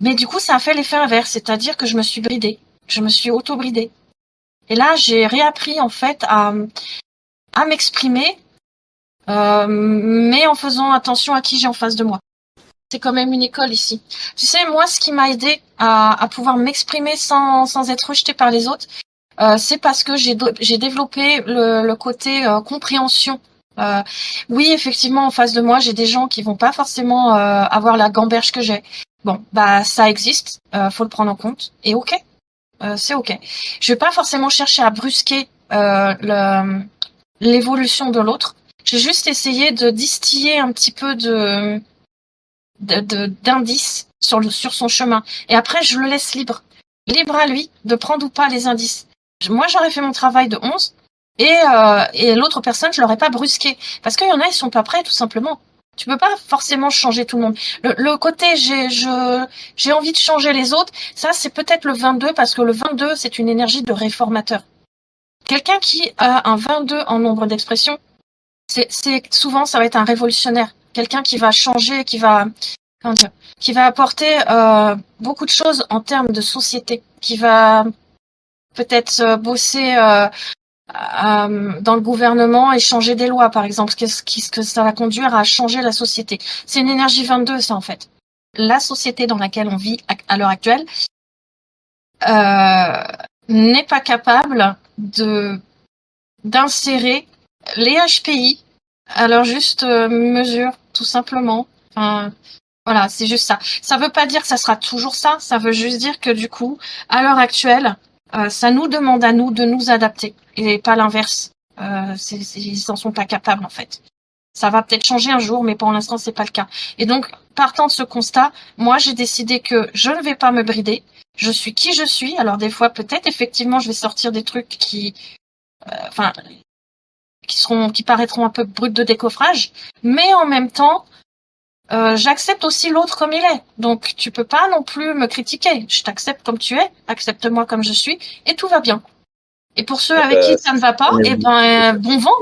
Mais du coup, ça a fait l'effet inverse, c'est-à-dire que je me suis bridée. Je me suis auto-bridée. Et là, j'ai réappris, en fait, à m'exprimer, mais en faisant attention à qui j'ai en face de moi. C'est quand même une école ici. Tu sais, moi, ce qui m'a aidé à pouvoir m'exprimer sans être rejetée par les autres, c'est parce que j'ai développé le côté compréhension. Oui, effectivement, en face de moi, j'ai des gens qui vont pas forcément avoir la gamberge que j'ai. Bon, bah ça existe, faut le prendre en compte. Et ok, c'est ok. Je vais pas forcément chercher à brusquer l'évolution de l'autre. J'ai juste essayé de distiller un petit peu d'indices sur son chemin. Et après, je le laisse libre. Libre à lui de prendre ou pas les indices. Moi, j'aurais fait mon travail de 11 et l'autre personne, je l'aurais pas brusqué. Parce qu'il y en a, ils sont pas prêts, tout simplement. Tu peux pas forcément changer tout le monde. Le côté j'ai envie de changer les autres, ça c'est peut-être le 22 parce que le 22 c'est une énergie de réformateur. Quelqu'un qui a un 22 en nombre d'expressions, c'est souvent ça va être un révolutionnaire, quelqu'un qui va changer, comment dire, qui va apporter beaucoup de choses en termes de société, qui va peut-être bosser dans le gouvernement et changer des lois, par exemple, ce que ça va conduire à changer la société. C'est une énergie 22, ça, en fait. La société dans laquelle on vit à l'heure actuelle n'est pas capable d'insérer les HPI à leur juste mesure, tout simplement. Enfin, voilà, c'est juste ça. Ça veut pas dire que ça sera toujours ça, ça veut juste dire que du coup, à l'heure actuelle, ça nous demande à nous de nous adapter et pas l'inverse. Ils n'en sont pas capables en fait. Ça va peut-être changer un jour, mais pour l'instant, c'est pas le cas. Et donc, partant de ce constat, moi, j'ai décidé que je ne vais pas me brider. Je suis qui je suis. Alors, des fois, peut-être, effectivement, je vais sortir des trucs qui paraîtront un peu bruts de décoffrage, mais en même temps, j'accepte aussi l'autre comme il est. Donc, tu peux pas non plus me critiquer. Je t'accepte comme tu es, accepte-moi comme je suis, et tout va bien. Et pour ceux avec qui ça ne va pas, On est eh ben, bon vent.